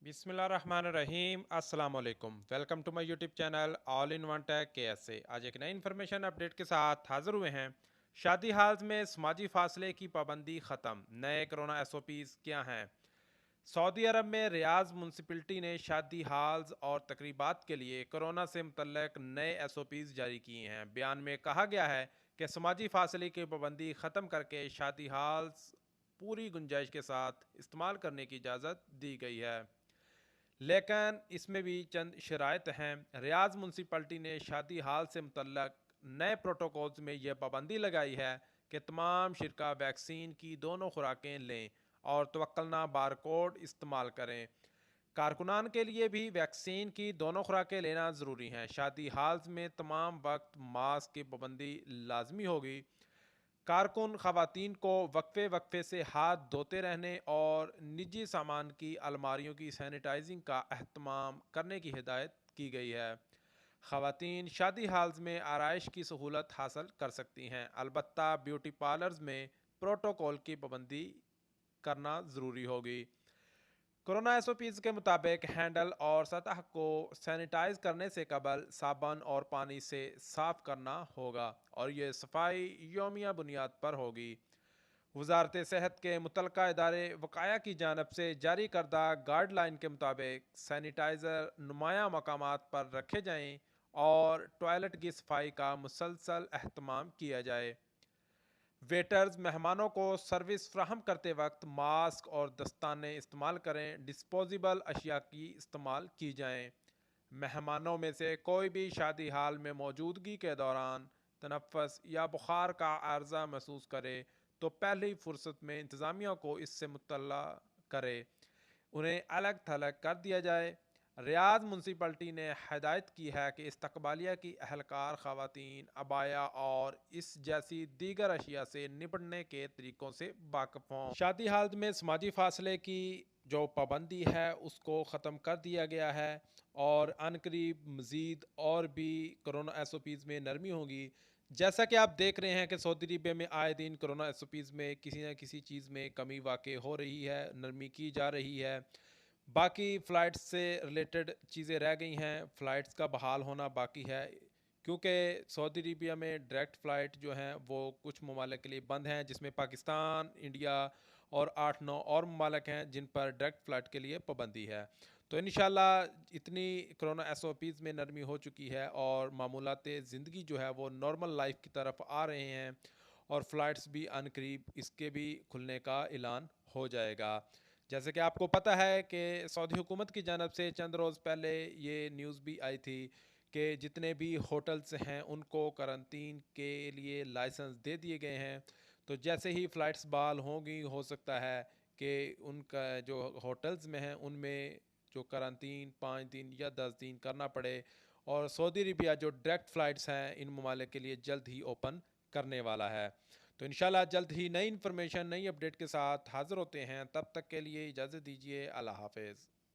बिस्मिल्लाहिर्रहमानिर्रहीम अस्सलाम वालेकुम। Welcome to my YouTube channel all in one tech KSA। आज एक नई इन्फॉर्मेशन अपडेट के साथ हाजिर हुए हैं। शादी हाल्स में समाजी फासले की पाबंदी ख़त्म, नए कोरोना SOPs क्या हैं? सऊदी अरब में रियाज म्यूनसिपलिटी ने शादी हाल्स और तकरीबात के लिए कोरोना से मुतल्लक नए SOPs जारी किए हैं। बयान में कहा गया है कि समाजी फासले की पाबंदी ख़त्म करके शादी हाल्स पूरी गुंजाइश के साथ इस्तेमाल करने की इजाज़त दी गई है, लेकिन इसमें भी चंद शराइत हैं। रियाज म्यूनसिपलिटी ने शादी हाल से मुतल्लक नए प्रोटोकॉल्स में यह पाबंदी लगाई है कि तमाम शिरका वैक्सीन की दोनों खुराकें लें और तवक्लना बारकोड इस्तेमाल करें। कारकुनान के लिए भी वैक्सीन की दोनों खुराकें लेना ज़रूरी हैं। शादी हाल्स में तमाम वक्त मास्क की पाबंदी लाजमी होगी। कारकुन खवातीन को वक्फे वक्फे से हाथ धोते रहने और निजी सामान की अलमारियों की सैनिटाइजिंग का अहतमाम करने की हिदायत की गई है। खवातीन शादी हाल्स में आराइश की सहूलत हासिल कर सकती हैं, अलबत्ता ब्यूटी पार्लर्स में प्रोटोकॉल की पाबंदी करना ज़रूरी होगी। कोरोना SOPs के मुताबिक हैंडल और सतह को सैनिटाइज करने से कबल साबुन और पानी से साफ करना होगा और ये सफाई योमिया बुनियाद पर होगी। वजारत सेहत के मुतलका इदारे वकाया की जानब से जारी करदा गाइडलाइन के मुताबिक सैनिटाइज़र नुमाया मकामात पर रखे जाएं और टॉयलेट की सफाई का मुसलसल अहतमाम किया जाए। वेटर्स मेहमानों को सर्विस फ्राहम करते वक्त मास्क और दस्ताने इस्तेमाल करें। डिस्पोजेबल अशिया की इस्तेमाल की जाएं। मेहमानों में से कोई भी शादी हाल में मौजूदगी के दौरान तनफ़्फ़ुस या बुखार का आर्जा महसूस करे तो पहली फुर्सत में इंतज़ामिया को इससे मुत्तला करे, उन्हें अलग थलग कर दिया जाए। रियाद म्यूनसिपलिटी ने हदायत की है कि इस्तकबालिया की अहलकार खवातीन अबाया और इस जैसी दीगर अशिया से निपटने के तरीक़ों से वाकिफ़ हों। शादी हालत में समाजी फासले की जो पाबंदी है उसको ख़त्म कर दिया गया है और अनकरीब मज़ीद और भी कोरोना SOPs में नरमी होगी। जैसा कि आप देख रहे हैं कि सऊदी अरबिया में आए दिन कोरोना SOPs में किसी न किसी चीज़ में कमी वाक़ई हो रही है, नरमी की जा रही है। बाकी फ़्लाइट्स से रिलेटेड चीज़ें रह गई हैं, फ़्लाइट्स का बहाल होना बाकी है, क्योंकि सऊदी अरबिया में डायरेक्ट फ़्लाइट जो हैं वो कुछ ममालिक के लिए बंद हैं, जिसमें पाकिस्तान, इंडिया और 8-9 और ममालिक हैं जिन पर डायरेक्ट फ़्लाइट के लिए पाबंदी है। तो इंशाल्लाह इतनी कोरोना SOPs में नरमी हो चुकी है और मामूलात ज़िंदगी जो है वो नॉर्मल लाइफ की तरफ आ रहे हैं और फ़्लाइट्स भी अनकरीब इसके भी खुलने का ऐलान हो जाएगा। जैसे कि आपको पता है कि सऊदी हुकूमत की जानब से चंद रोज़ पहले ये न्यूज़ भी आई थी कि जितने भी होटल्स हैं उनको करंटीन के लिए लाइसेंस दे दिए गए हैं। तो जैसे ही फ़्लाइट्स बहाल होंगी हो सकता है कि उनका जो होटल्स में हैं उनमें जो करंटीन 5 दिन या 10 दिन करना पड़े और सऊदी अरबिया जो डायरेक्ट फ़्लाइट्स हैं इन ममालिक के लिए जल्द ही ओपन करने वाला है। तो इंशाल्लाह जल्द ही नई इन्फॉर्मेशन, नई अपडेट के साथ हाज़िर होते हैं। तब तक के लिए इजाज़त दीजिए। अल्लाह हाफ़िज़।